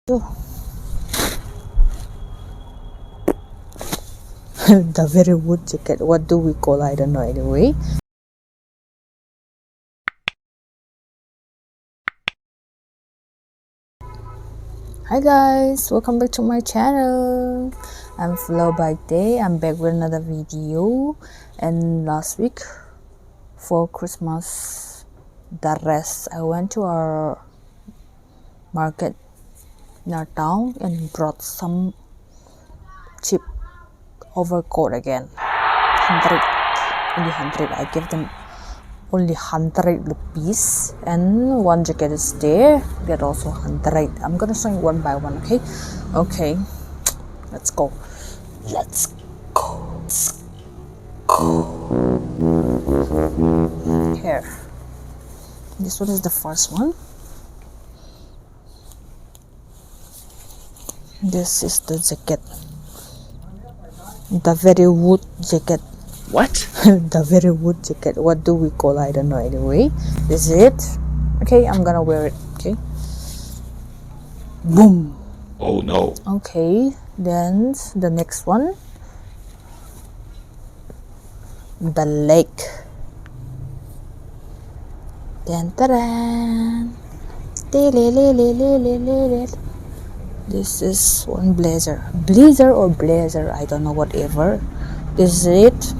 The very wood jacket. What do we call? I don't know anyway. Hi guys, welcome back to my channel. I'm Flo Vaiphei. I'm back with another video. And last week for Christmas, the rest I went to our market in our town and brought some cheap overcoat again. 100, only 100. I give them only 100 rupees, and one jacket is there. Get also 100. I'm gonna show you one by one. Okay, let's go. Here, this one is the first one. This is the jacket, the very wood jacket. What? The very wood jacket. What do we call? I don't know anyway. This is it. Okay, I'm gonna wear it. Okay, boom. Oh no. Okay, then the next one, the lake. Dun, dun, dun. This is one blazer or blazer, I don't know, whatever. This is it.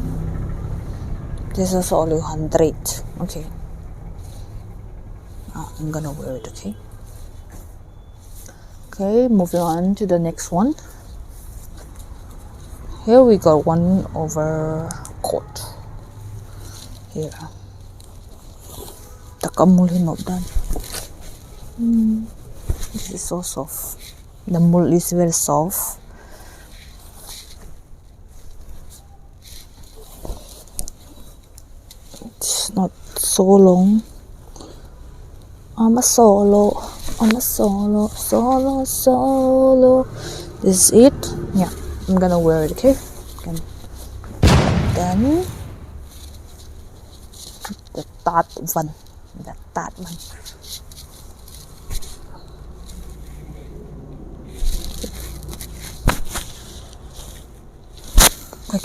This is only 100. Okay, I'm gonna wear it. Okay, moving on to the next one. Here we got one overcoat. Here, takamulhin mo dan. This is so soft. The wool is very soft. It's not so long. I'm a solo. This is it. Yeah, I'm gonna wear it. Okay. Then the third one.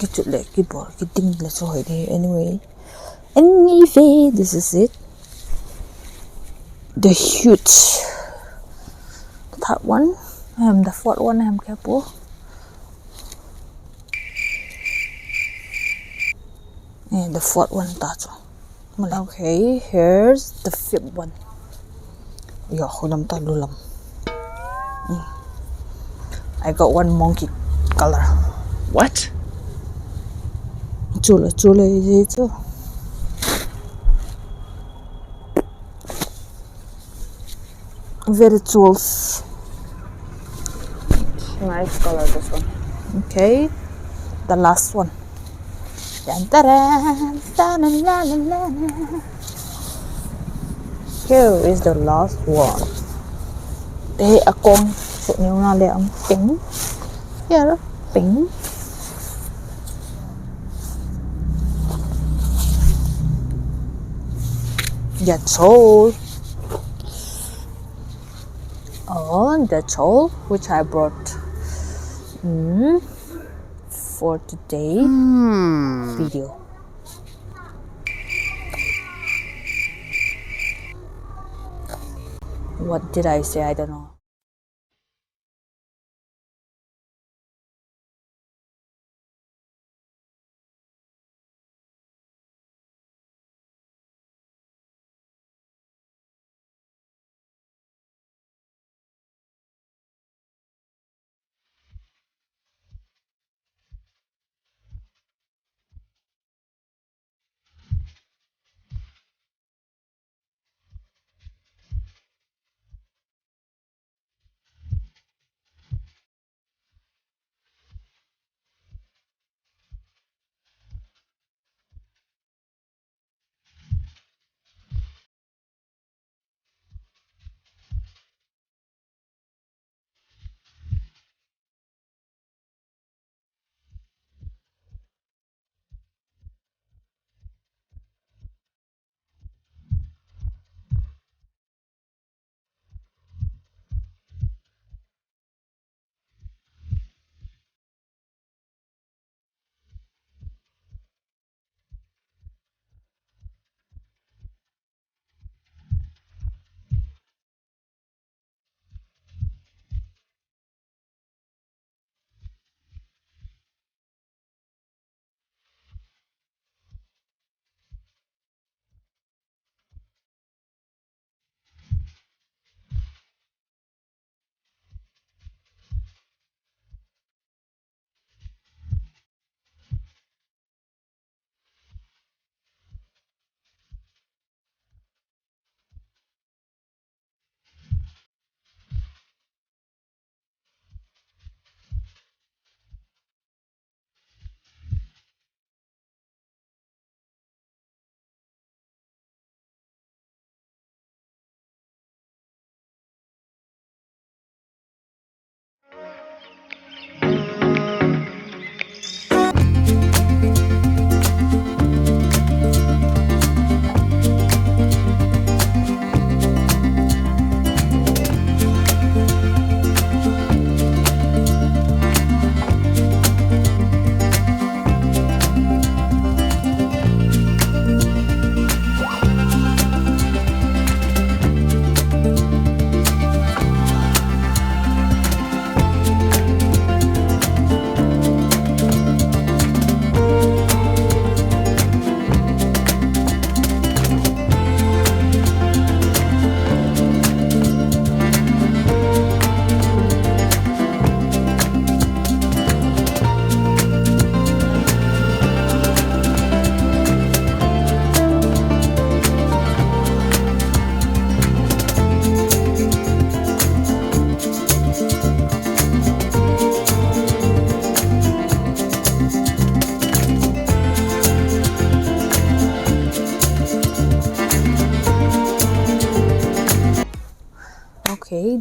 Cái chuyện lệ cái bỏ cái tinh là rồi đi. Anyway, this is it. The huge. The third one. The fourth one. I'm careful. And the fourth one. That's one. Okay, here's the fifth one. I got one monkey color. What? Chula is it too? Very tools. Nice color, this one. Okay, the last one. Here is the last one. Đây à con sự nhiều nga lẹ ông pink. Here, pink. That's all. Oh, that's all which I brought for today video. What did I say? I don't know.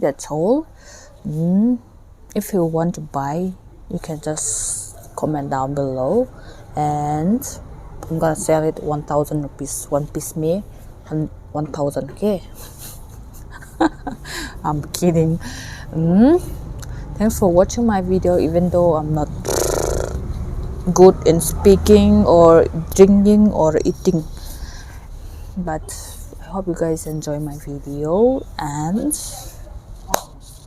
That's all. If you want to buy, you can just comment down below, and I'm gonna sell it 1,000 rupees. One piece me 1,000. Okay. I'm kidding. Thanks for watching my video, even though I'm not good in speaking or drinking or eating, but I hope you guys enjoy my video, and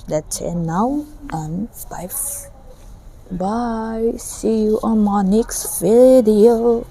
that's it now, and bye. See you on my next video.